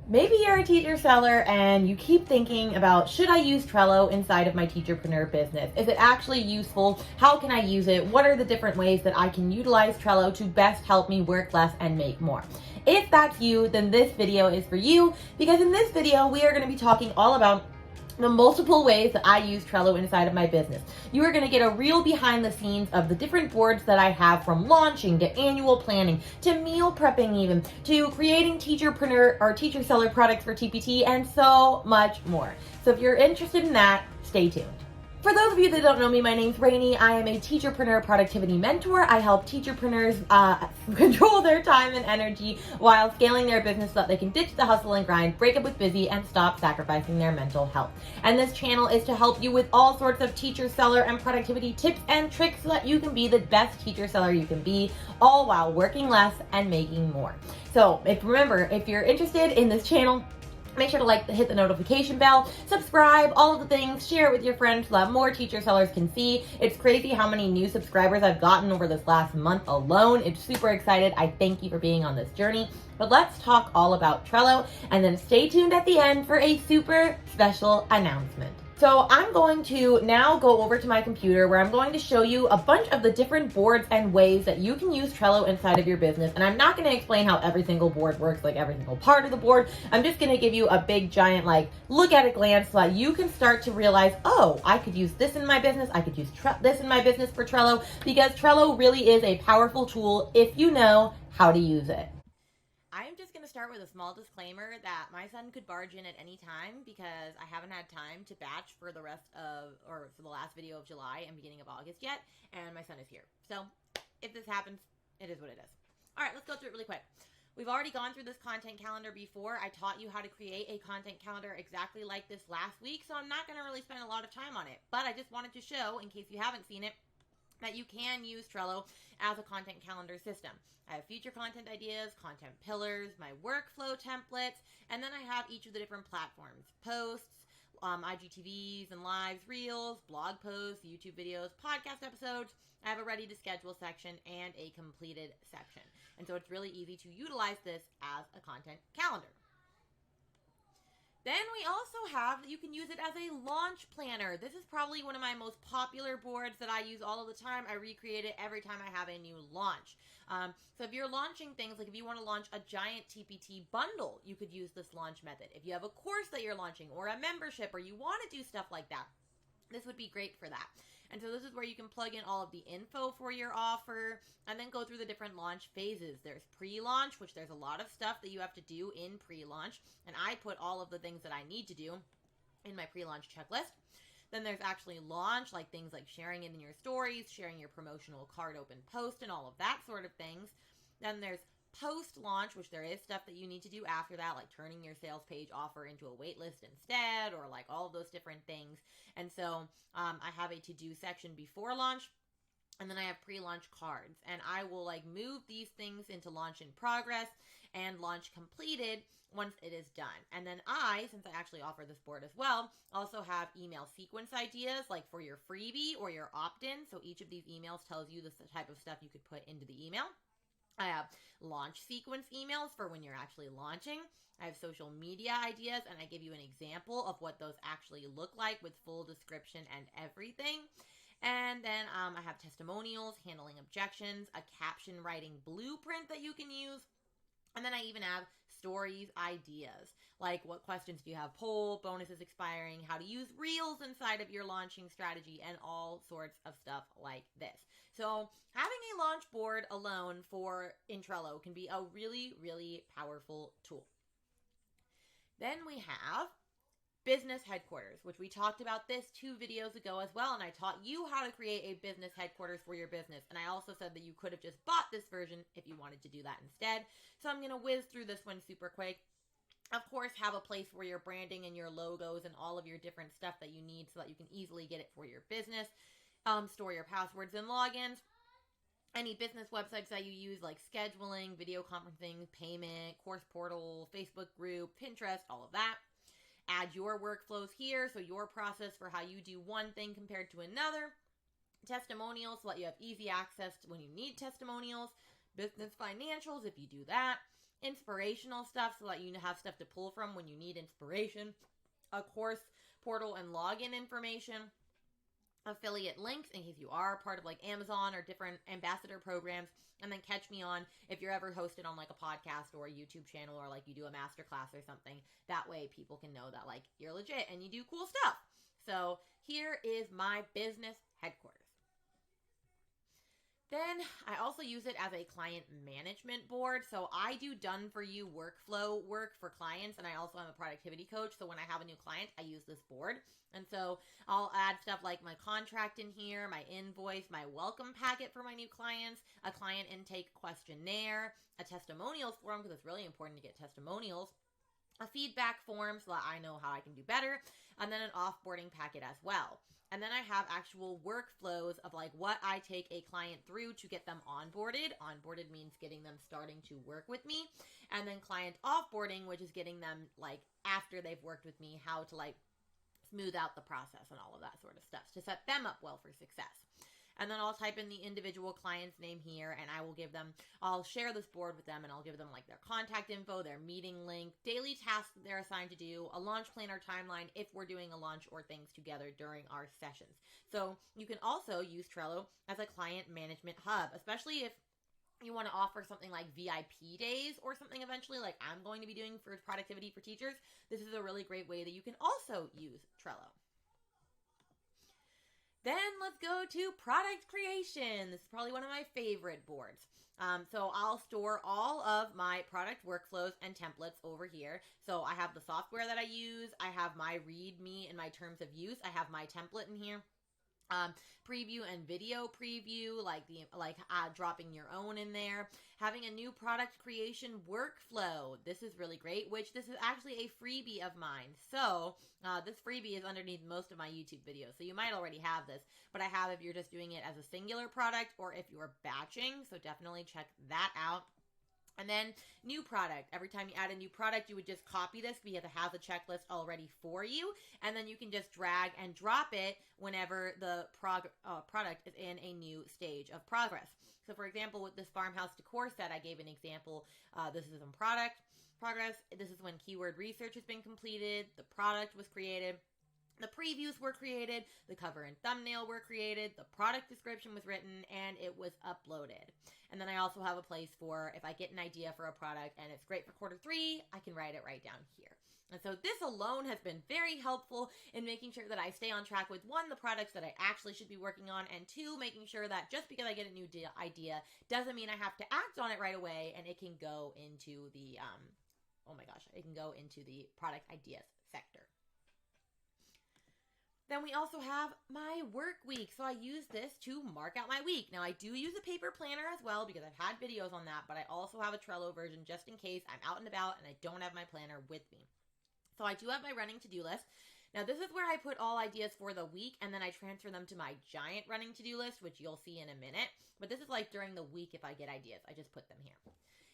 Maybe you're a teacher seller and you keep thinking about, should I use Trello inside of my Teacherpreneur business? Is it actually useful? How can I use it? What are the different ways that I can utilize Trello to best help me work less and make more? If that's you, then this video is for you, because in this video, we are going to be talking all about the multiple ways that I use Trello inside of my business. You are going to get a real behind the scenes of the different boards that I have, from launching to annual planning to meal prepping, even to creating Teacherpreneur or teacher seller products for TPT, and so much more. So if you're interested in that, stay tuned. For those of you that don't know me, my name's Rainey. I am a Teacherpreneur productivity mentor. I help teacherpreneurs control their time and energy while scaling their business so that they can ditch the hustle and grind, break up with busy, and stop sacrificing their mental health. And this channel is to help you with all sorts of teacher, seller, and productivity tips and tricks so that you can be the best teacher seller you can be, all while working less and making more. So remember, if you're interested in this channel, make sure to hit the notification bell, subscribe, all of the things, share it with your friends so that more teacher sellers can see. It's crazy how many new subscribers I've gotten over this last month alone. It's super excited. I thank you for being on this journey. But let's talk all about Trello, and then stay tuned at the end for a super special announcement. So I'm going to now go over to my computer where I'm going to show you a bunch of the different boards and ways that you can use Trello inside of your business. And I'm not going to explain how every single board works, like every single part of the board. I'm just going to give you a big giant look at a glance so that you can start to realize, oh, I could use this in my business. I could use this in my business for Trello, because Trello really is a powerful tool if you know how to use it. I'm just going to start with a small disclaimer that my son could barge in at any time because I haven't had time to batch for the last video of July and beginning of August yet, and my son is here. So if this happens, it is what it is. All right, let's go through it really quick. We've already gone through this content calendar before. I taught you how to create a content calendar exactly like this last week, so I'm not going to really spend a lot of time on it, but I just wanted to show, in case you haven't seen it, that you can use Trello as a content calendar system. I have future content ideas, content pillars, my workflow templates, and then I have each of the different platforms: posts, IGTVs and lives, reels, blog posts, YouTube videos, podcast episodes. I have a ready to schedule section and a completed section. And so it's really easy to utilize this as a content calendar. Then we also have that you can use it as a launch planner. This is probably one of my most popular boards that I use all of the time. I recreate it every time I have a new launch. So if you're launching things, like if you want to launch a giant TPT bundle, you could use this launch method. If you have a course that you're launching, or a membership, or you want to do stuff like that, this would be great for that. And so this is where you can plug in all of the info for your offer and then go through the different launch phases. There's pre-launch, which there's a lot of stuff that you have to do in pre-launch. And I put all of the things that I need to do in my pre-launch checklist. Then there's actually launch, like things like sharing it in your stories, sharing your promotional card open post, and all of that sort of things. Then there's post-launch, which there is stuff that you need to do after that, like turning your sales page offer into a wait list instead, or like all of those different things. And so I have a to-do section before launch, and then I have pre-launch cards, and I will move these things into launch in progress and launch completed once it is done. And then since I actually offer this board as well, also have email sequence ideas, like for your freebie or your opt-in. So each of these emails tells you the type of stuff you could put into the email. I have launch sequence emails for when you're actually launching. I have social media ideas, and I give you an example of what those actually look like with full description and everything. And then I have testimonials, handling objections, a caption writing blueprint that you can use. And then I even have stories ideas, like what questions do you have, poll, bonuses expiring, how to use reels inside of your launching strategy, and all sorts of stuff like this. So having a launch board alone in Trello can be a really, really powerful tool. Then we have business headquarters, which we talked about this 2 videos ago as well, and I taught you how to create a business headquarters for your business. And I also said that you could have just bought this version if you wanted to do that instead. So I'm going to whiz through this one super quick. Of course, have a place for your branding and your logos and all of your different stuff that you need so that you can easily get it for your business. Store your passwords and logins. Any business websites that you use, like scheduling, video conferencing, payment, course portal, Facebook group, Pinterest, all of that. Add your workflows here, so your process for how you do one thing compared to another. Testimonials, so that you have easy access to when you need testimonials. Business financials, if you do that. inspirational stuff so that you have stuff to pull from when you need inspiration, a course portal and login information, affiliate links in case you are part of like Amazon or different ambassador programs, and then catch me on if you're ever hosted on like a podcast or a YouTube channel, or like you do a masterclass or something. That way people can know that like you're legit and you do cool stuff. So here is my business headquarters. Then I also use it as a client management board. So I do done for you workflow work for clients, and I also am a productivity coach. So when I have a new client, I use this board. And so I'll add stuff like my contract in here, my invoice, my welcome packet for my new clients, a client intake questionnaire, a testimonials form because it's really important to get testimonials, a feedback form so that I know how I can do better, and then an offboarding packet as well. And then I have actual workflows of like what I take a client through to get them onboarded. Onboarded means getting them starting to work with me. And then client offboarding, which is getting them like after they've worked with me, how to like smooth out the process and all of that sort of stuff to set them up well for success. And then I'll type in the individual client's name here, and I'll share this board with them, and I'll give them like their contact info, their meeting link, daily tasks that they're assigned to do, a launch planner timeline if we're doing a launch or things together during our sessions. So you can also use Trello as a client management hub, especially if you want to offer something like VIP days or something eventually, like I'm going to be doing for productivity for teachers. This is a really great way that you can also use Trello. Then let's go to product creation. This is probably one of my favorite boards. So I'll store all of my product workflows and templates over here. So I have the software that I use. I have my README and my terms of use. I have my template in here. Preview and video preview, dropping your own in there, having a new product creation workflow. This is really great, which this is actually a freebie of mine. So this freebie is underneath most of my YouTube videos. So you might already have this, but I have if you're just doing it as a singular product or if you're batching. So definitely check that out. And then new product. Every time you add a new product, you would just copy this because it has a checklist already for you. And then you can just drag and drop it whenever the product is in a new stage of progress. So for example, with this farmhouse decor set, I gave an example. This is in progress. This is when keyword research has been completed. The product was created. The previews were created, the cover and thumbnail were created, the product description was written, and it was uploaded. And then I also have a place for if I get an idea for a product and it's great for Q3, I can write it right down here. And so this alone has been very helpful in making sure that I stay on track with, one, the products that I actually should be working on, and two, making sure that just because I get a new idea doesn't mean I have to act on it right away, and it can go into the, it can go into the product ideas sector. Then we also have my work week. So I use this to mark out my week. Now I do use a paper planner as well because I've had videos on that, but I also have a Trello version just in case I'm out and about and I don't have my planner with me. So I do have my running to-do list. Now this is where I put all ideas for the week and then I transfer them to my giant running to-do list, which you'll see in a minute. But this is like during the week if I get ideas. I just put them here.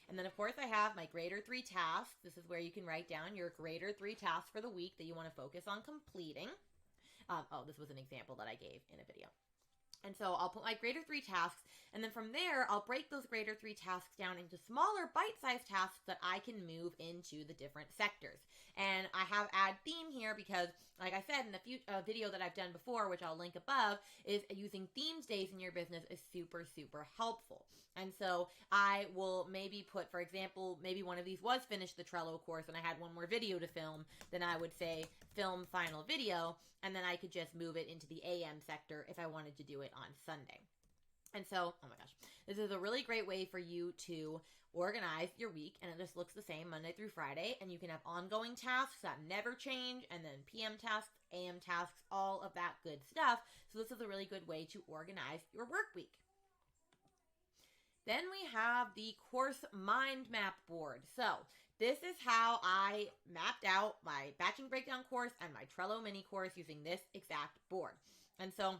And then of course I have my greater 3 tasks. This is where you can write down your greater 3 tasks for the week that you want to focus on completing. This was an example that I gave in a video. And so I'll put my greater 3 tasks, and then from there, I'll break those greater 3 tasks down into smaller bite-sized tasks that I can move into the different sectors. And I have add theme here because, like I said in the video that I've done before, which I'll link above, is using themes days in your business is super, super helpful. And so I will maybe put, for example, maybe one of these was finish the Trello course and I had one more video to film, then I would say film final video, and then I could just move it into the AM sector if I wanted to do it on Sunday. And so, oh my gosh, this is a really great way for you to organize your week, and it just looks the same Monday through Friday, and you can have ongoing tasks that never change, and then PM tasks, AM tasks, all of that good stuff. So this is a really good way to organize your work week. Then we have the course mind map board. So this is how I mapped out my batching breakdown course and my Trello mini course using this exact board. And so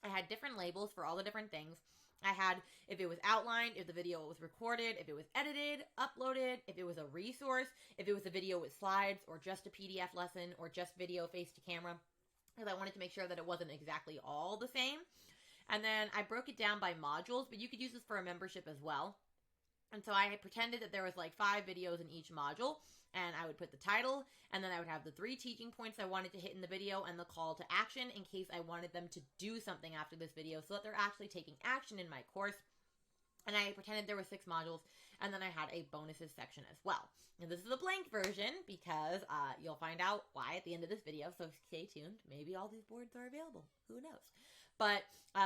I had different labels for all the different things. I had if it was outlined, if the video was recorded, if it was edited, uploaded, if it was a resource, if it was a video with slides or just a PDF lesson or just video face to camera, because I wanted to make sure that it wasn't exactly all the same. And then I broke it down by modules, but you could use this for a membership as well. And so I pretended that there was like 5 videos in each module, and I would put the title, and then I would have the 3 teaching points I wanted to hit in the video and the call to action in case I wanted them to do something after this video so that they're actually taking action in my course. And I pretended there were 6 modules, and then I had a bonuses section as well. And this is a blank version because you'll find out why at the end of this video, so stay tuned. Maybe all these boards are available. Who knows? But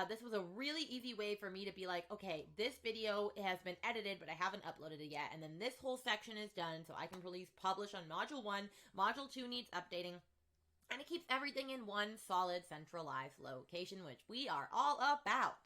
this was a really easy way for me to be like, okay, this video has been edited, but I haven't uploaded it yet. And then this whole section is done, so I can publish on Module 1. Module 2 needs updating. And it keeps everything in one solid, centralized location, which we are all about.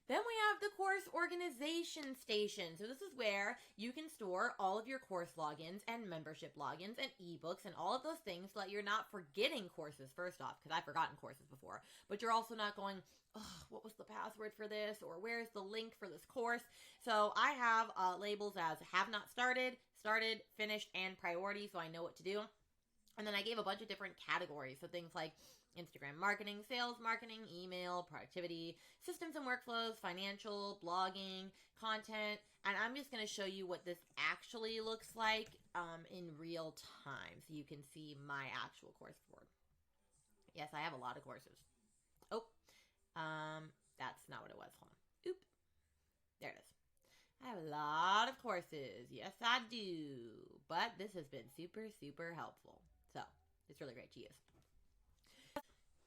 Then we have the course organization station. So this is where you can store all of your course logins and membership logins and ebooks and all of those things so that you're not forgetting courses, first off, because I've forgotten courses before. But you're also not going, oh, what was the password for this? Or where's the link for this course? So I have labels as have not started, started, finished, and priority, so I know what to do. And then I gave a bunch of different categories. So things like Instagram marketing, sales marketing, email, productivity, systems and workflows, financial, blogging, content. And I'm just going to show you what this actually looks like in real time so you can see my actual course board. Yes, I have a lot of courses. Oh, that's not what it was. Hold on. Oop. There it is. I have a lot of courses. Yes, I do. But this has been super, super helpful. So, it's really great to use.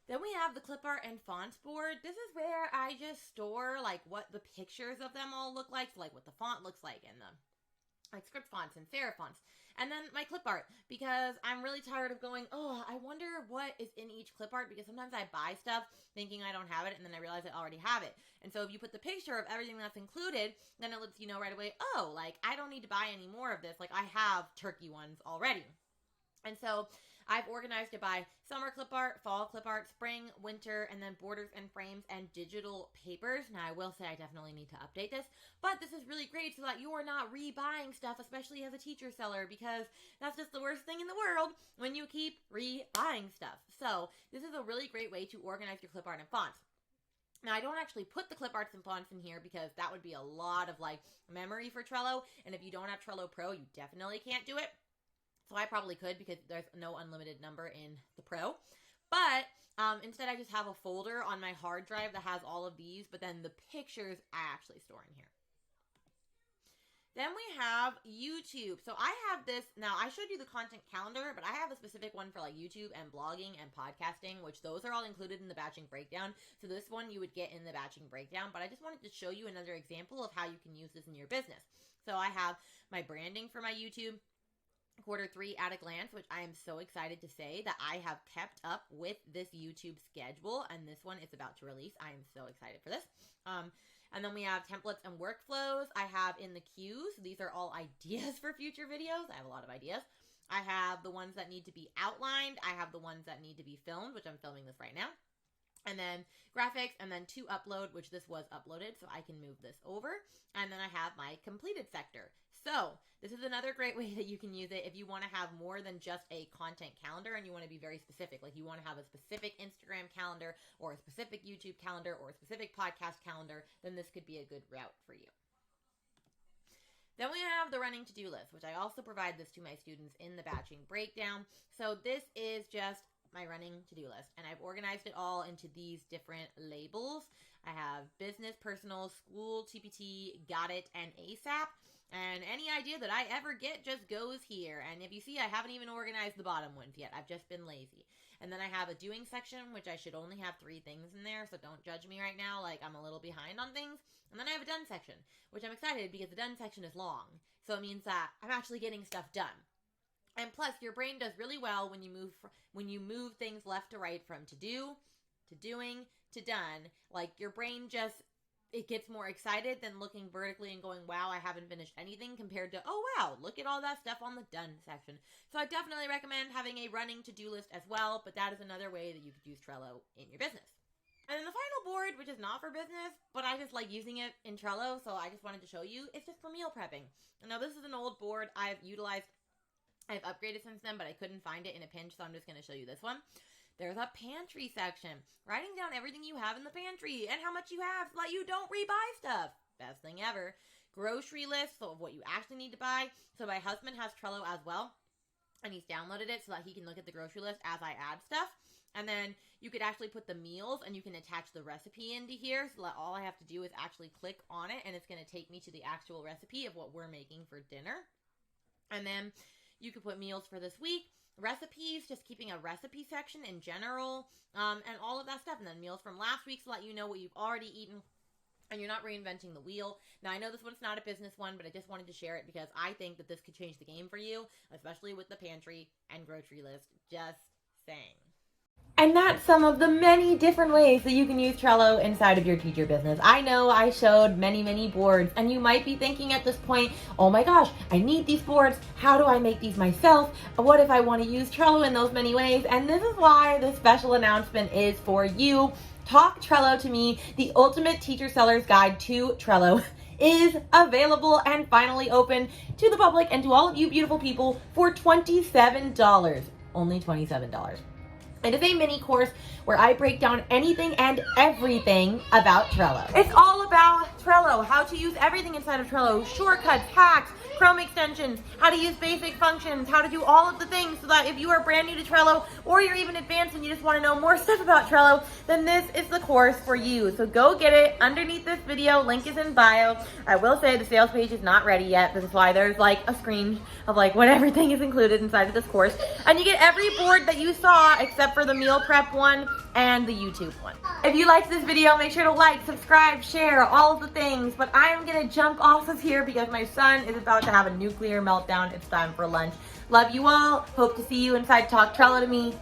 Then we have the clip art and fonts board. This is where I just store like what the pictures of them all look like. So like what the font looks like and the like script fonts and serif fonts. And then my clip art, because I'm really tired of going, oh, I wonder what is in each clip art, because sometimes I buy stuff thinking I don't have it and then I realize I already have it. And so if you put the picture of everything that's included, then it lets you know right away, oh, like I don't need to buy any more of this. Like I have turkey ones already. And so I've organized it by summer clip art, fall clip art, spring, winter, and then borders and frames and digital papers. Now, I will say I definitely need to update this, but this is really great so that you are not rebuying stuff, especially as a teacher seller, because that's just the worst thing in the world when you keep rebuying stuff. So this is a really great way to organize your clip art and fonts. Now, I don't actually put the clip arts and fonts in here because that would be a lot of like memory for Trello. And if you don't have Trello Pro, you definitely can't do it. So I probably could because there's no unlimited number in the Pro. But instead I just have a folder on my hard drive that has all of these, but then the pictures I actually store in here. Then we have YouTube. So I have this, now I showed you the content calendar, but I have a specific one for like YouTube and blogging and podcasting, which those are all included in the batching breakdown. So this one you would get in the batching breakdown, but I just wanted to show you another example of how you can use this in your business. So I have my branding for my YouTube, Q3 at a glance, which I am so excited to say that I have kept up with this YouTube schedule, and this one is about to release. I am so excited for this. And then we have templates and workflows. I have in the queues. These are all ideas for future videos. I have a lot of ideas. I have the ones that need to be outlined. I have the ones that need to be filmed, which I'm filming this right now. And then graphics, and then to upload, which this was uploaded, so I can move this over. And then I have my completed sector. So this is another great way that you can use it if you want to have more than just a content calendar and you want to be very specific. Like you want to have a specific Instagram calendar or a specific YouTube calendar or a specific podcast calendar, then this could be a good route for you. Then we have the running to-do list, which I also provide this to my students in the batching breakdown. So this is just my running to-do list, and I've organized it all into these different labels. I have business, personal, school, TPT, got it, and ASAP, and any idea that I ever get just goes here. And if you see, I haven't even organized the bottom ones yet. I've just been lazy. And then I have a doing section, which I should only have 3 things in there, so don't judge me right now like I'm a little behind on things. And then I have a done section, which I'm excited because the done section is long, so it means that I'm actually getting stuff done. And plus, your brain does really well when you move things left to right, from to do, to doing, to done. Like your brain just, it gets more excited than looking vertically and going, wow, I haven't finished anything, compared to, oh wow, look at all that stuff on the done section. So I definitely recommend having a running to-do list as well, but that is another way that you could use Trello in your business. And then the final board, which is not for business, but I just like using it in Trello, so I just wanted to show you, it's just for meal prepping. And now this is an old board I've upgraded since then, but I couldn't find it in a pinch, so I'm just going to show you this one. There's a pantry section. Writing down everything you have in the pantry and how much you have so that you don't rebuy stuff. best thing ever, grocery lists of what you actually need to buy. So my husband has Trello as well, and he's downloaded it so that he can look at the grocery list as I add stuff. And then you could actually put the meals and you can attach the recipe into here, so that all I have to do is actually click on it and it's going to take me to the actual recipe of what we're making for dinner. And then you could put meals for this week, recipes, just keeping a recipe section in general, and all of that stuff. And then meals from last week, so that you know what you've already eaten and you're not reinventing the wheel. Now, I know this one's not a business one, but I just wanted to share it because I think that this could change the game for you, especially with the pantry and grocery list. Just saying. And that's some of the many different ways that you can use Trello inside of your teacher business. I know I showed many boards, and you might be thinking at this point, oh my gosh, I need these boards. How do I make these myself? What if I want to use Trello in those many ways? And this is why this special announcement is for you. Talk Trello to Me, the ultimate teacher seller's guide to Trello, is available and finally open to the public and to all of you beautiful people for $27. Only $27. It is a mini course where I break down anything and everything about Trello. It's all about Trello, how to use everything inside of Trello, shortcuts, hacks, Chrome extensions, how to use basic functions, how to do all of the things, so that if you are brand new to Trello or you're even advanced and you just want to know more stuff about Trello, then this is the course for you. So go get it underneath this video. Link is in bio. I will say the sales page is not ready yet. This is why there's like a screen of like what everything is included inside of this course. And you get every board that you saw except for the meal prep one and the YouTube one. If you liked this video, make sure to like, subscribe, share, all of the things. But I am gonna jump off of here because my son is about to have a nuclear meltdown. It's time for lunch. Love you all. Hope to see you inside Talk Trello to Me.